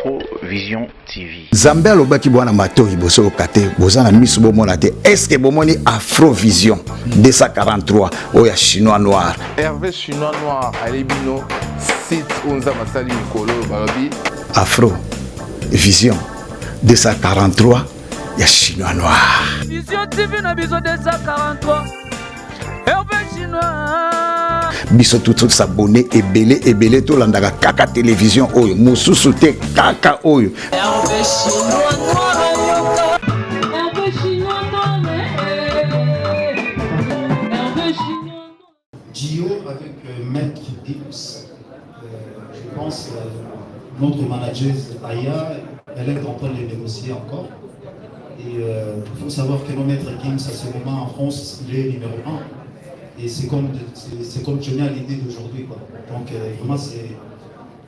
Afrovision TV. Zambé alobaki bwana matoi boso kate bozana misu bomona te. Est-ce que bomoni Afrovision 243 oya chinois noir. Hervé chinois noir alebino site onza masali mikolo balobi Afrovision 243 ya chinois noir. Vision TV na biso 243 Hervé chinois. Biso tout s'abonner ebele to landaka kaka télévision oyo mususu te kaka oyo. Hervé chinois noir. Hervé chinois noir. Hervé chinois noir. Gio avec Maître Dips, je pense notre manager Aya, elle est en train de négocier encore. Et il faut savoir que nos Maître Gims à ce moment en France, il est numéro 1. Et c'est comme Johnny a l'idée d'aujourd'hui. Donc vraiment,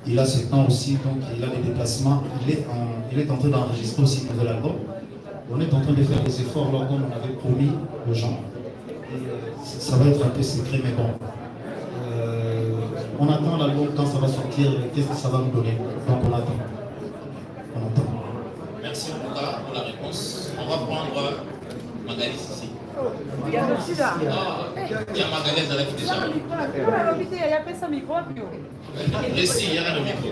il a ce temps aussi, donc il a des déplacements. Il est en train d'enregistrer aussi un nouvel album. On est en train de faire des efforts là, comme on avait promis aux gens. Et, ça va être un peu secret, mais bon. On attend l'album quand ça va sortir, qu'est-ce que ça va nous donner. Donc on attend. On attend. Merci en tout cas pour la réponse. On va prendre Magali ici. Il y a aussi là. Il y a Magali à la fin déjà. Il y a pas ça micro. Ici, il y a le micro.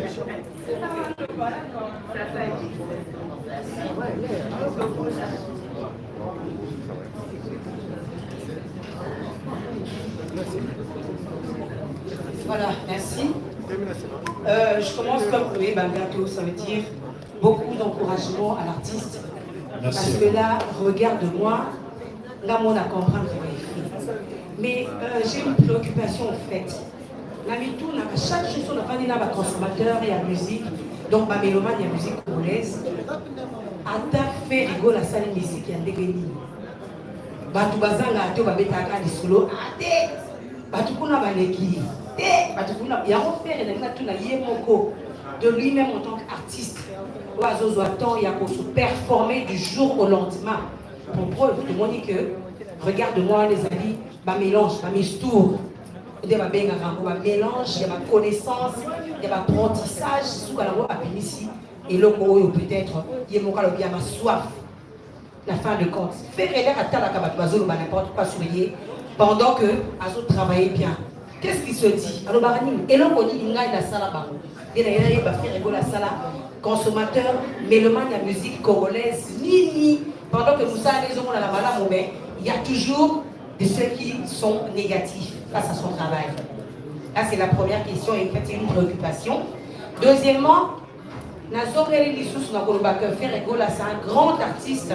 Voilà, merci. Je commence comme oui, bientôt, ça veut dire beaucoup d'encouragement à l'artiste. Parce que là, regarde-moi, là, on a compris mais j'ai une préoccupation en fait. Chaque chanson, on a dit là, consommateur et la musique, donc ma mélomane, il y a musique congolaise. Ata fait rigoler la salle de musique, il y a des génies. Batu bazanga ate babetaka di solo ate batu kuna baleki te batu kuna ya refaire et na tuna yemoko de lui-même en tant qu'artiste oiseau zoaton ya ko se performer du jour au lendemain pour preuve de moi dit que regarde-moi les amis ba mélange ba mistour de ba benga ba mélange ya ba connaissance ya ba apprentissage sous la loi apinisi et loko oyo peut-être yemoka lo bien ma soif. La fin de compte. Faire aider à Talakabazolo, n'importe quoi sourier, pendant que Azo travaillait bien. Qu'est-ce qu'il se dit? Alors, et l'on dit il y a la salle à et d'ailleurs, il va faire rigoler la salle consommateur, mélomane de musique congolaise, ni, pendant que nous savons les hommes à la malade, mais il y a toujours de ceux qui sont négatifs face à son travail. Là, c'est la première question et c'est une préoccupation. Deuxièmement, Nazoré Lissous Nakolobaka faire rigoler, c'est un grand artiste.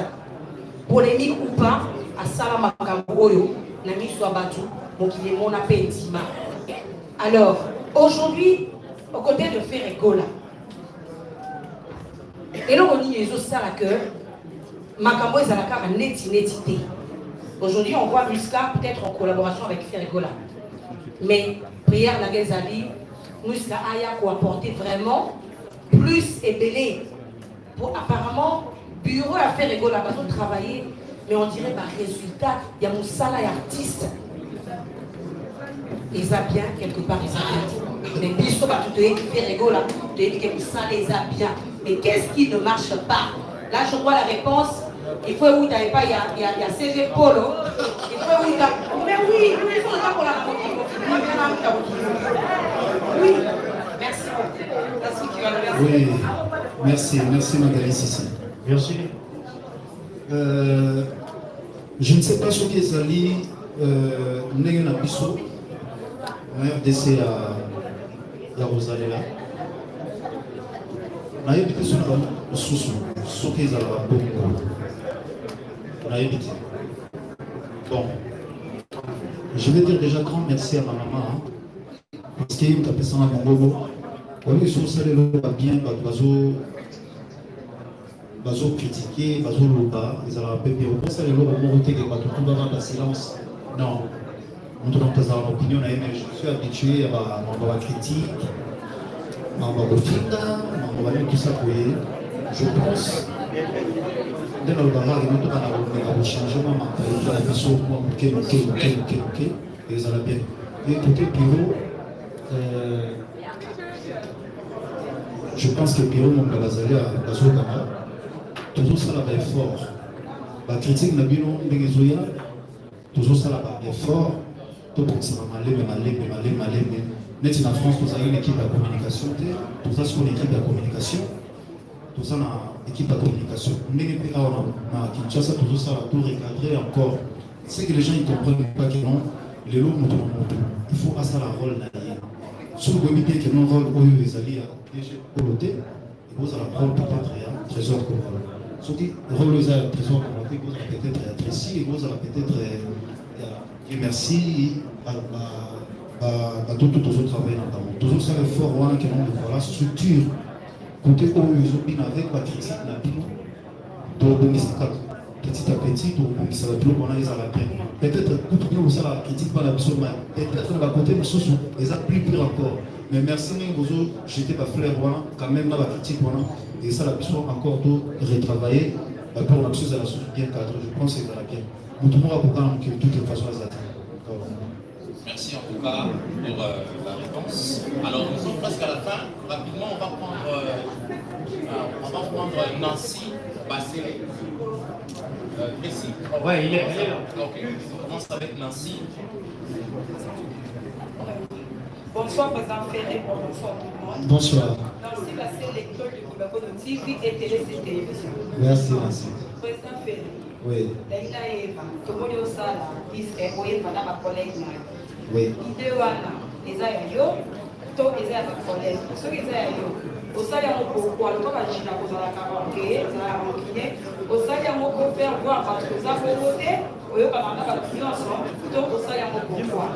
Polémique ou pas, à Salama Kamboyo, Nami Swabatu, donc il est mon appétit. Alors, aujourd'hui, aux côtés de Ferregola, et là on dit les autres ça que Makambo est à la carte netité. Aujourd'hui, on voit Muska peut-être en collaboration avec Ferregola. Mais prière Nagezali, Muska Aya pour apporter vraiment plus et belé pour apparemment. Bureau à faire rigolo la façon de travailler, mais on dirait par résultat, il y a mon salaire artiste. Ils a bien quelque part, ils a bien. Mais biso va tout qui fait rigolo là, tu dis que ça les a bien. Mais qu'est-ce qui ne marche pas? Là, je vois la réponse. Il faut où t'avais pas, il y a CG Polo. Il faut où t'as. Mais oui, ils sont là pour la oui, merci beaucoup. Oui, merci Magali Sissi. Virginie. Je ne sais pas ce qu'ils allaient n'est un biseau RDC à Rosalela. On a évité ce nom ce qu'ils allaient beaucoup. On a évité. Bon, je vais dire déjà grand merci à ma maman parce qu'il m'a fait ça à mon gogo. Oui, sur ça, les lois bien, bazo critiquer, bazo loba, ils allaient répéter. Pour ça, les lois vont voter que tout le monde dans silence. Non. On donne pas une opinion, mais je suis habitué à ma critique, à ma finga, à ma tout ça pour je pense. Dès le départ, il y a un changement mental. Il y a des personnes qui ont ok, et ils allaient bien. Et tout est bureau. je pense que Pierrot Mongabazali a Bazokama, toujours ça là-bas est fort. La critique n'a bien non toujours ça là-bas est fort. Tout pour ça va malé. Net en France, vous avez une équipe de communication, tout ça c'est une équipe de communication, tout ça une équipe de communication. Mais Kinshasa, toujours ça va tout recadrer encore. C'est que les gens ne comprennent pas que non, les lots il faut à ça la rôle d'ailleurs. Sur le comité que non rôle où les alliés à côté, et vous allez prendre peut-être un trésor comme ça. Ce qui rôle les trésor comme ça, vous allez peut-être être ici, et vous allez peut-être dire merci à tout autres travail notamment. Toujours ça le fort one que non de la structure côté où ils ont bien avec la critique la bino, donc petit à petit, donc ça va plus on a les à la peine. Peut-être tout bien aussi la critique par la personne, peut-être on va côté mais sous les a plus pire encore. Mais merci Ngozo, j'étais pas fleur voilà, quand même dans la critique voilà, et ça la personne encore tout retravailler pour la chose à la source bien cadrée. Je pense que c'est la bien. Nous tournons à Boucan que de toute façon à Zati. Merci en tout cas pour la réponse. Alors nous sommes presque à la fin. Rapidement, on va prendre Nancy Bassélé. Précis. Ouais, il est là. Ok, on commence avec Nancy. Bonsoir, président Ferré. Bonsoir tout le monde. Bonsoir. Nancy Bassélé, lecteur du Kibako de TV et télévision. Merci, Nancy. Président Ferré. Oui. Daila Eva, Tomoni Osala, Iske, Oeva, na collègue. Oui. Idée wana, eza ya yo, to eza ya collègue. Soki eza ya yo, osali yango pourquoi to ba jina kozala ka banque, eza ya rancune, osali yango pour faire voir parce que ça faut voter, oyo ka manda ka finance, to osali yango pourquoi.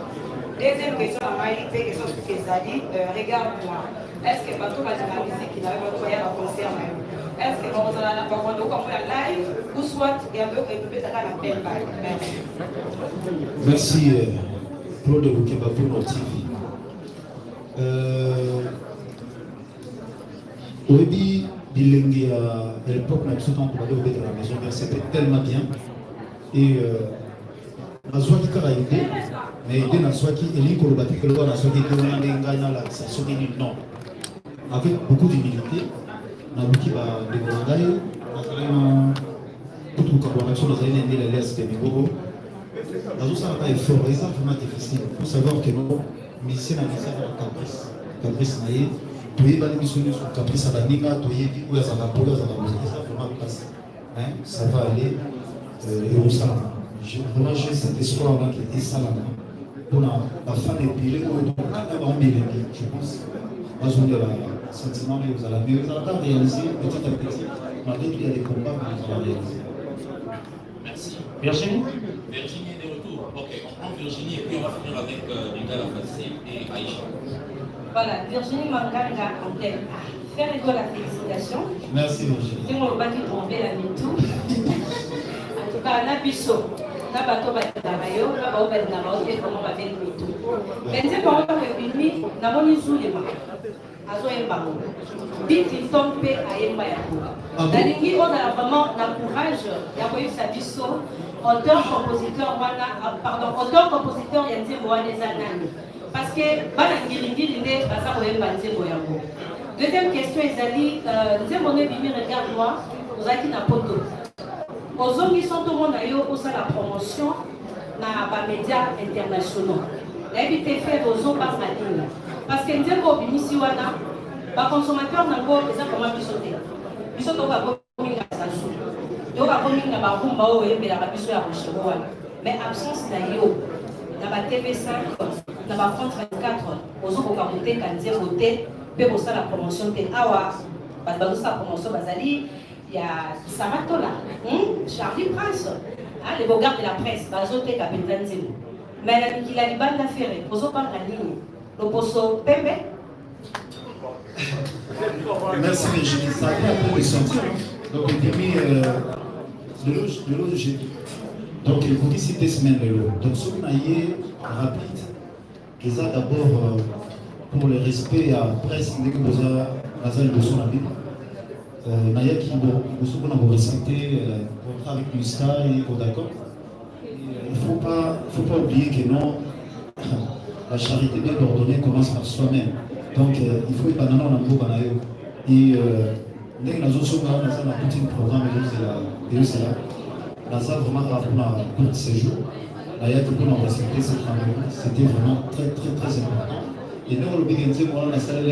Deuxième question à Maïli, question sur Kezali, regarde-moi. Est-ce que bateau va dire la musique qui n'avait pas de concert même? Est-ce que vous allez la voir comme la live ou soit il y a peut-être la peine? Merci. Merci Claude Boukeba pour notre TV. Au début, bilingue à l'époque, on a tout le temps pour aller au de la maison, c'était tellement bien. Et la joie qui a été, mais il y a une joie qui est liée au bâti que l'on a sauté que l'on a gagné la sauté non. Avec beaucoup d'humilité, on a beaucoup de grandailles, on a toute une collaboration dans les laisses de Migogo. La joie ça n'a pas été fort, et ça vraiment difficile. Il faut savoir que nos missions à Caprice, Caprice Naïe, tu es dans mission sur Caprice à la Niga, tu es dit où il y a la police à la musique, ça vraiment passe. Ça va aller et au salon. Vraiment j'ai cet espoir là qui était ça là. Pour la fin des piliers, je pense. Moi je veux le sentiment que vous allez pas réaliser petit à petit, malgré qu'il y a des combats que vous allez réaliser. Merci. Virginie. Virginie est de retour. Ok, on prend Virginie et puis on va finir avec Rita Lafassé et Aïcha. Voilà, Virginie Manganga en tête. Faire école la félicitation. Merci Virginie. C'est mon baki pour enlever la MeToo. En tout cas, on a biso. Na bato ba tabayo, na ba obel na ba ote comment ba ben MeToo. Benze par exemple filmi na moni zulema. Azo yemba. Biti tombe ayemba ya ko. Dalingi on a vraiment na courage ya ko yisa biso. Auteur-compositeur, auteur-compositeur, il y a des mots des parce que deuxième question, Ezali, regarde-moi, vous avez une poto. Aux hommes qui sont au monde, ils la promotion dans les médias internationaux. L'évité fait aux hommes par la ligne. Parce que nous avons une mission, les consommateurs n'ont pas comment ils sauter. Ils sont au donc, mais absence d'ailleurs, dans la TV5, dans la France 24, aux autres voter quand ils voté, pour ça la promotion de Awa, parce que la promotion Bazali, il y a Saratola, Charlie Prince, les beaux gars de la presse, Bazote Capitaine Zemo. Mais la Liban l'a fait, aux autres par la ligne, le poso Pembe. Merci Virginie, ça a été un peu ressenti. Donc il a mis de l'eau de jeudi. Donc il faut ici des semaines de l'eau. Donc ce qu'on a eu rapide, c'est d'abord pour le respect à la presse, dès que vous avez le son à Bible. Naya qui vous a respecté avec l'USCA et d'accord. Il ne faut pas oublier que non, la charité bien ordonnée commence par soi-même. Donc il faut être banana en amour. Et dès que nous avons un petit programme de cela, nous avons vraiment appris un court séjour. C'était vraiment très important. Et nous, le but de la salle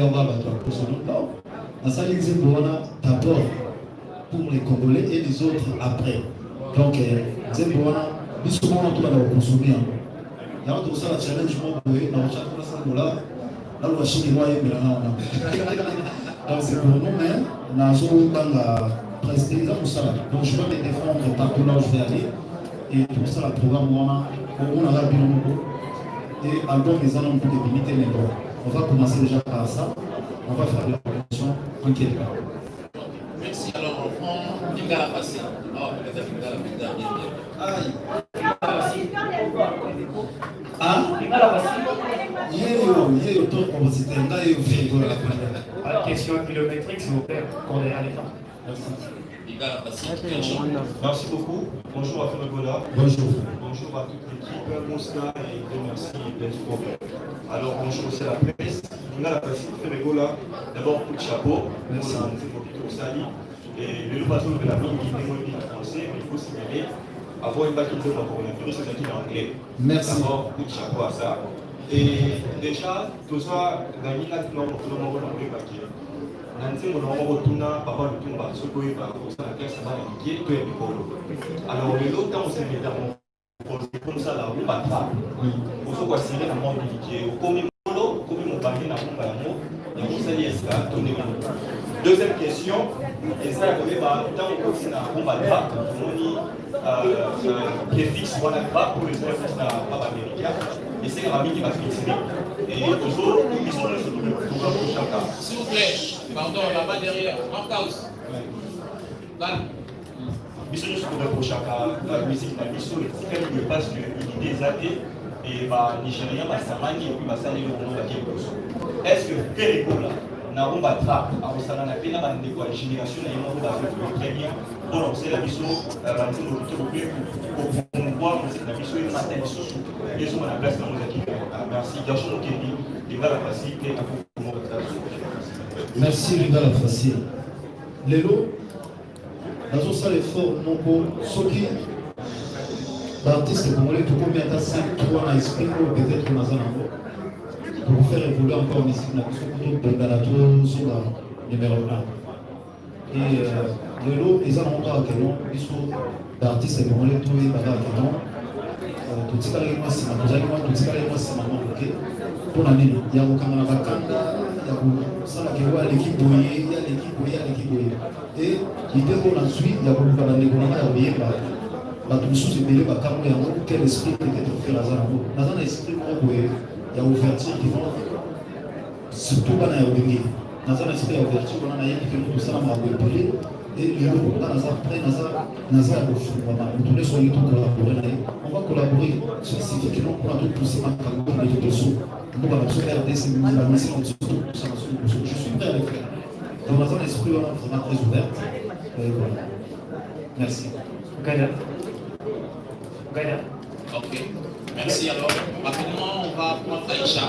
d'abord pour les Congolais et les autres après. Donc, c'est pour nous souvent tout à consommer. Il y a tout ça, le challenge, donc c'est pour nous, mais nous avons dans la prestige pour ça. Donc je vais me défendre partout là où je vais aller. Et pour ça, le programme, on a bien et album les annonces pour délimiter les droits. On va commencer déjà par ça. On va faire la promotion en quelques cas. Merci. Alors, on prend Lingala Passé. Ah, peut-être Lingala Passé. Question kilométrique, s'il vous plaît, pour derrière l'état. Merci beaucoup. Bonjour à Feregola. Bonjour. Bonjour à toute l'équipe, Moussa et merci d'être pro. Alors bonjour aussi à la presse. On a la presse Feregola. D'abord coup de chapeau. Merci. On a un Sali. Et le patron de la mine qui est démoli en français, mais il faut signaler avoir une bâtisse de la coronavirus, c'est qui est en anglais. Merci. D'abord coup de chapeau à ça. Et déjà, tout ça, dans la mine, nous avons le paquet. Papa le tombe ce que ça la classe va naviguer tout est écolo. Alors le lot quand on s'est mis comme ça là on va pas. On faut quoi serrer la main naviguer au comme mon panier na mon balamo et on s'est dit ça tourner. Deuxième question et ça comme bah tant que na on va pas on qui fixe voilà pas pour les élèves na pas américain et c'est la famille qui va fixer et toujours ils sont sur le programme pour chacun. S'il vous plaît. Pardon, là-bas derrière, en cause. Là. Monsieur nous sommes pour la musique, la mission, le petit qui passe des années et Nigérien, Samani et puis Massani, le nom de la est-ce que Pérégola n'a pas de trappe à Osana, n'a pas de génération, n'a pas de très bien pour lancer la mission, pour promouvoir la mission et la mission. Ils sont à la place dans nos équipes. Merci. Garçon Kelly, il va la facilité à vous. Merci Lingala Facile. Lélo, dans un seul effort, ceux qui l'artiste congolais, tout combien de 5-3 à esprit ou peut-être qu'on a un pour faire évoluer encore une musique, dans la tour sur la numéro 1. Et Lélo, ils ont encore à Kénon, ils sont d'artistes congolais, tout est là à Kénon. Tout ce qui est moi, c'est ma cousin, tout ce qui est moi, c'est ma maman. Pour l'année, il y a aucun Bakanda. Ça il y a l'équipe boyée, il y a l'équipe boyée. Et l'idée qu'on a suivi, il y a beaucoup de négociations à tout ce qui est quel esprit peut-être faire la zone. Dans un esprit, il y a ouverture qui vont surtout dans la Obengi. Dans un esprit ouverture, on a tout ça à Webélé. Et le jour dans Nazar, on va collaborer spécifiquement pour tout pousser ma campagne de dessous. Nous allons faire des séminaires, la mission de surtout, je suis prêt à le faire. Dans un esprit, on est vraiment très ouverte. Voilà. Merci. Gaïda. Ok. Merci alors. Rapidement, on va prendre Aïcha.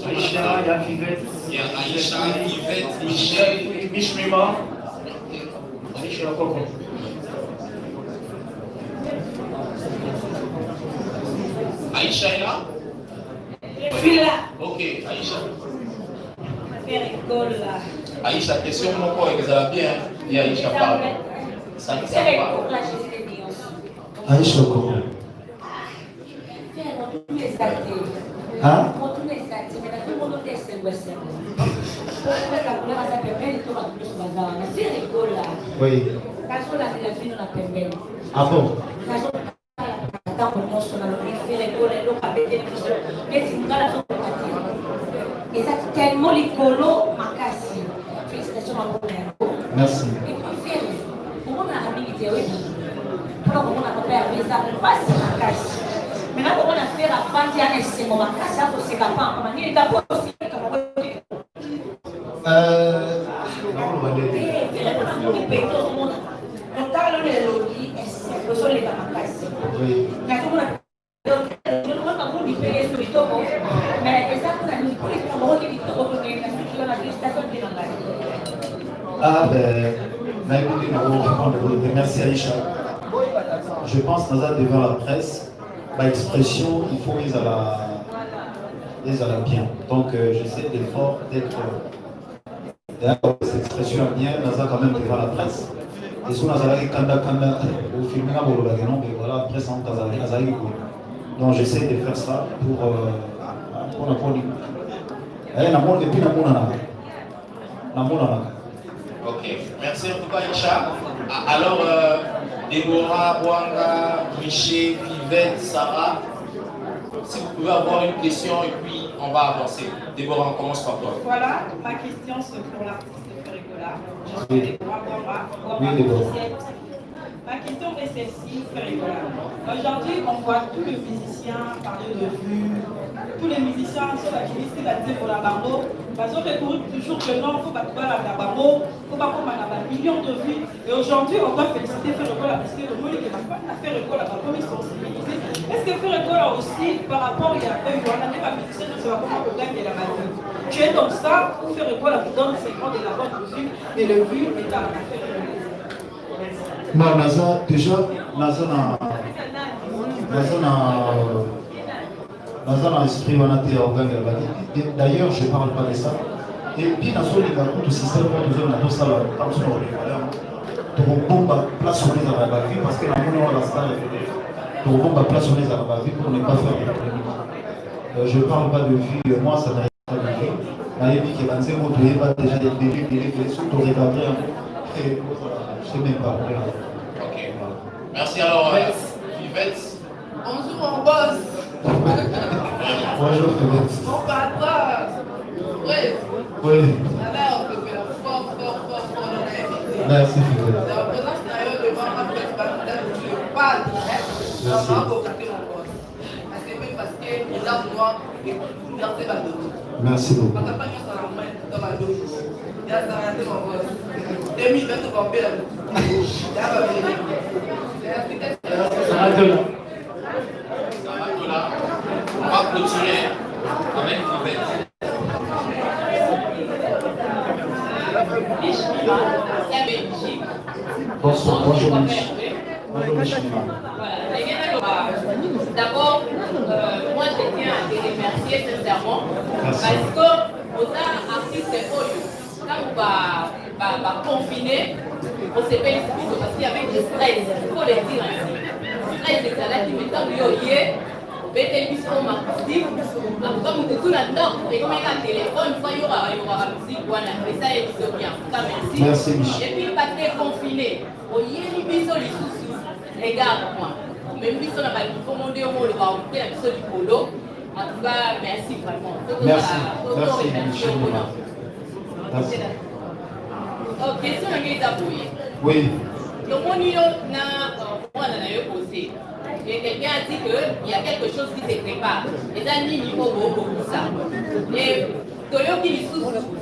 Aïcha, il y a Vivette. Il y a Aïcha, Vivette, Michel. Mishmima. Aïcha Coco. Aïcha est là? Je suis là. Ok, Aïcha. Faire école là. Aïcha, question mon corps, que ça va bien. Et Aïcha parle. Ça ne sert pas. Aïcha Coco. Hein? Oui. Ah bon? Tellement l'écolo makasi. Félicitations à vous. Merci. Comment on a habilité, oui? Pourquoi on a fait des armes pas si makasi? Maintenant, comment on a fait la partie à l'essai, mon makasi, ça c'est capable. Comment il est capable aussi? Ah, ben, merci Aïcha. Je pense que devant la presse, l'expression, il faut qu'ils à la bien. Donc, j'essaie d'effort d'être. Cette expression bien, Naza quand même devant la presse. Et si on a Kanda, au film, voilà, presse en Kazali. Donc, j'essaie de faire ça pour la politique. Ok, merci en tout cas, Isha. Alors, Déborah, Wanga, Miché, Vivette, Sarah, si vous pouvez avoir une question et puis on va avancer. Déborah, on commence par toi. Voilà, ma question c'est pour l'artiste Ferregola. Je suis Déborah Wanga. Ma question est celle-ci, Ferregola. Aujourd'hui, on voit tous les musiciens parler de vues, tous les musiciens sont activistes qui vont dire pour la barreau, parce qu'on recourir toujours que non, il faut pas trouver la barreau, il faut pas qu'on ait millions de vues. Et aujourd'hui, on doit féliciter Ferregola parce que le monde qui n'a pas fait Ferregola, va comme sensibiliser. Est-ce que Ferregola aussi, par rapport il y a eux, on n'a pas musicien, on ne sait pas comment on gagne de la magie. Tu es comme ça, pour Ferregola vous donne 50 de la bonne musique, mais le but est à la Ferregola. Non, Naza, déjà, Naza n'a esprit, on a été organe. D'ailleurs, je ne parle pas de ça. Et puis, dans le tout système, on a tout ça, comme ça, on va place sur les arabes, parce que la monnaie, on a ça, on va place sur les arabes pour ne pas faire de problème. Je ne parle pas de vie, moi, ça n'arrive pas de vie. La vie qui est lancée, on ne doit pas déjà des délits, surtout regarder un peu. Je ne sais même pas. Ok. Merci alors, Vivette. Bonjour, mon boss. Bonjour, Vivette. Mon patron. Oui. Oui. Alors, on peut faire fort dans l'invité. Merci, Vivette. La présence d'ailleurs devant ma présidente, je ne parle pas. Merci. Parce que les armes noires et tout le monde va d'autres. Merci beaucoup. Ma campagne sera en main dans ma douche. Il y a ça, mon boss. 2020, on va faire la douche. Il y a pas On va clôturer avec Vivette. Bonsoir, bonjour. D'abord, moi je tiens à te remercier sincèrement parce que aux artistes quand on va confiner, on s'est fait parce qu'il y avait du stress, il faut le dire ainsi. Stress de ça qui met en yoye, bête mission acoustique, comme tout la norme, et comme un téléphone, il y aura la musique, voilà, et ça est bien. Merci. Et puis, pas très confiné, on y est mis sur les soucis, regarde-moi. Même si on n'a pas commandé au monde, on va ouvrir un peu du polo. En tout cas, merci vraiment. Merci. Merci. Ok, question à Guézaboué. Oui. Le monde on a posé. Et quelqu'un a dit qu'il y a quelque chose qui se prépare. Et ça, il faut beaucoup ça. Et Toyo qui est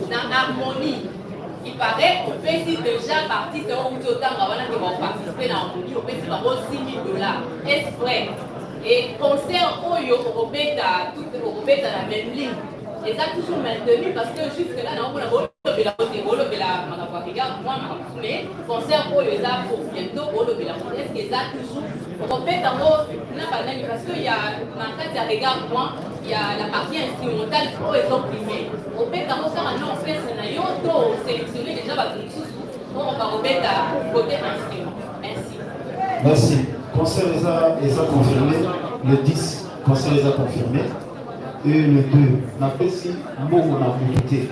dans l'harmonie. Il paraît qu'on peut si déjà partir de où tu autant qui vont participer dans l'harmonie, on peut si avoir 6 000 $. Est-ce vrai? Et concert Oyo, on peut être dans la même ligne. Et ça toujours maintenu parce que jusque-là, on a mais concert Oyo, ça pour bientôt, est-ce que ça toujours on peut parce qu'il y a dans le cas de regarde-moi, il y a la partie instrumentale pour les opprimés. On peut faire un nom fait scénario, sélectionner déjà on va remettre à côté instrument. Merci. Merci. Concert les a confirmé, le 10, concert les a confirmé. Et le 2, on a fait si mot on a monté.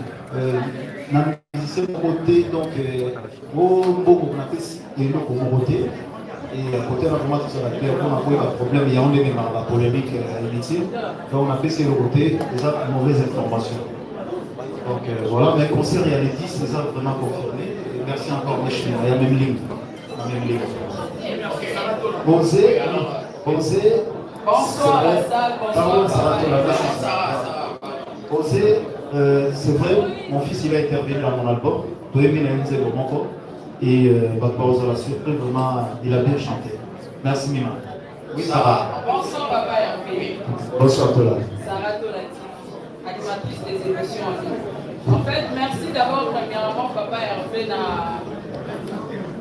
On a musicien côté, donc, on a fait si et l'autre on monté. Et à côté, on a commencé sur la terre, on a trouvé un problème, il y a la polémique inutile. Donc on a fait ce côté, des mauvaises informations. Donc voilà, mais le concert, il y a les 10, c'est ça vraiment confirmé. Et merci encore, Michel, il y a la même ligne. Bonzé. Bonsoir à la salle, bonsoir. Bonzé, c'est vrai, mon fils il a intervenu dans mon album, et la surprise, vraiment, il a bien chanté. Merci Mima. Oui, Sarah. Bonsoir papa et Bonsoir Tola. Sarah Tola, animatrice des émissions en ligne. En fait, merci d'abord premièrement Papa Hervé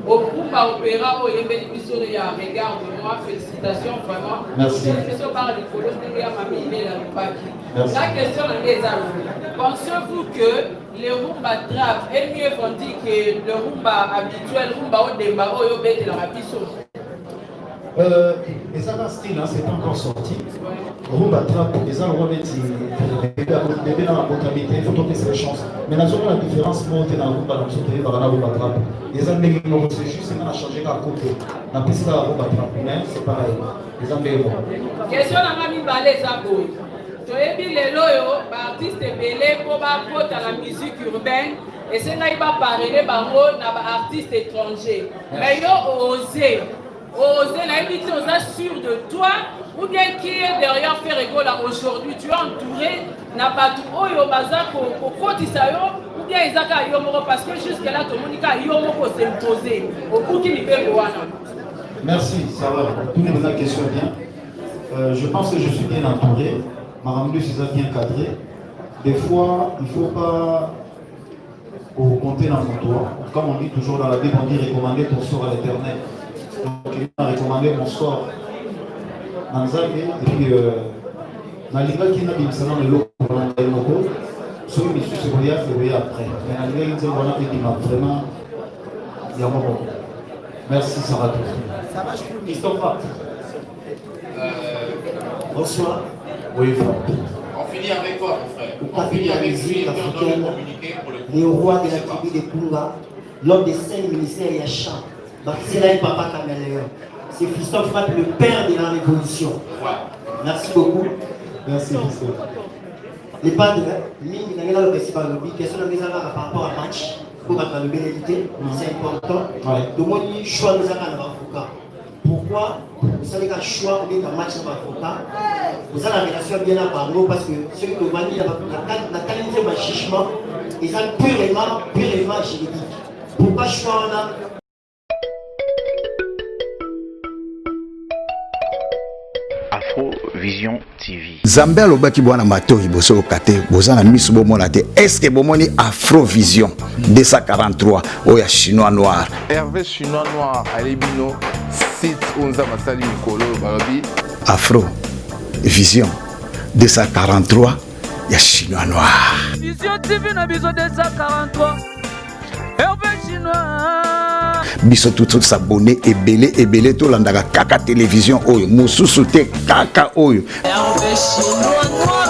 au groupe Opéra au Yémen Bissore et à regard de moi. Félicitations vraiment. Merci. La question est pensez-vous que le rumba trap est mieux vendu que le rumba habituel, rumba au débat au Yobet et la Rapisso? Et ça va style, hein, c'est pas encore sorti. Rumba trap, les gens vont mettre bébé dans la comptabilité, il faut tomber ses chances. Mais dans la différence, moi, dans le rumba, dans la rumba trap. Les amis, c'est juste, c'est qu'on a changé la côté. La piste de la rumba trap, mais c'est pareil. Les amis, question à Mami Balé Zaboui. Tu as vu les loyaux, artistes belés pour la musique urbaine. Et c'est là qu'il va parler d'artistes étrangers. Mais ils ont osé. Oser la invité, on est sûr de toi, ou bien qui est derrière Ferrego là aujourd'hui, tu es entouré, n'a pas tout, oh yo bazar, ou bien Isaka Yomoro, parce que jusque là, tout le monde a Yomoro s'imposer, au bout qui libère le Wana. Merci, ça va. Tout le monde a question bien. Je pense que je suis bien entouré. Maramdu s'est bien cadré. Des fois, il ne faut pas compter dans mon toit. Comme on dit toujours dans la Bible, on dit recommander ton sort à l'éternel. Donc, il m'a recommandé mon sort dans Zambie. Et puis, dans les gars qui n'ont pas de l'eau pour l'entrée de l'eau, ceux qui sont sur le après. Mais dans les gars qui ont vraiment, il y a un moment. Merci, Sarah. Ça va, je trouve. Christophe. Bonsoir. Oui, On finit avec quoi, mon frère? On finit avec musique africaine, le roi de la tribu de Kunga, l'homme des 5 ministères Yachan. C'est Papa Caméléon. C'est Christophe Frappe, le père de la révolution. Merci beaucoup. Merci, Christophe. Les padres, il y a le festival de l'Obi, question de mise par rapport à match, pour la bénédicité, c'est important. Donc, moi, je choix de l'avocat. Pourquoi vous savez qu'un choix ou un match dans l'avocat, vous avez la relation bien à Barreau parce que celui que vous avez la qualité de chichement, ils ont purement juridique. Pourquoi choix on a Afrovision TV. Zambé alobaki bwana Matoi boso kate bozana misu bomona te. Est-ce que bomoni Afrovision 243 oya chinois noir. Hervé chinois noir alebino site onza masali mikolo balobi Afrovision 243 ya chinois noir. Vision TV na biso 243. Hervé chinois. Biso tout s'abonner ebele to landaka kaka télévision oyo mususu te kaka oyo. Hervé chinois noir.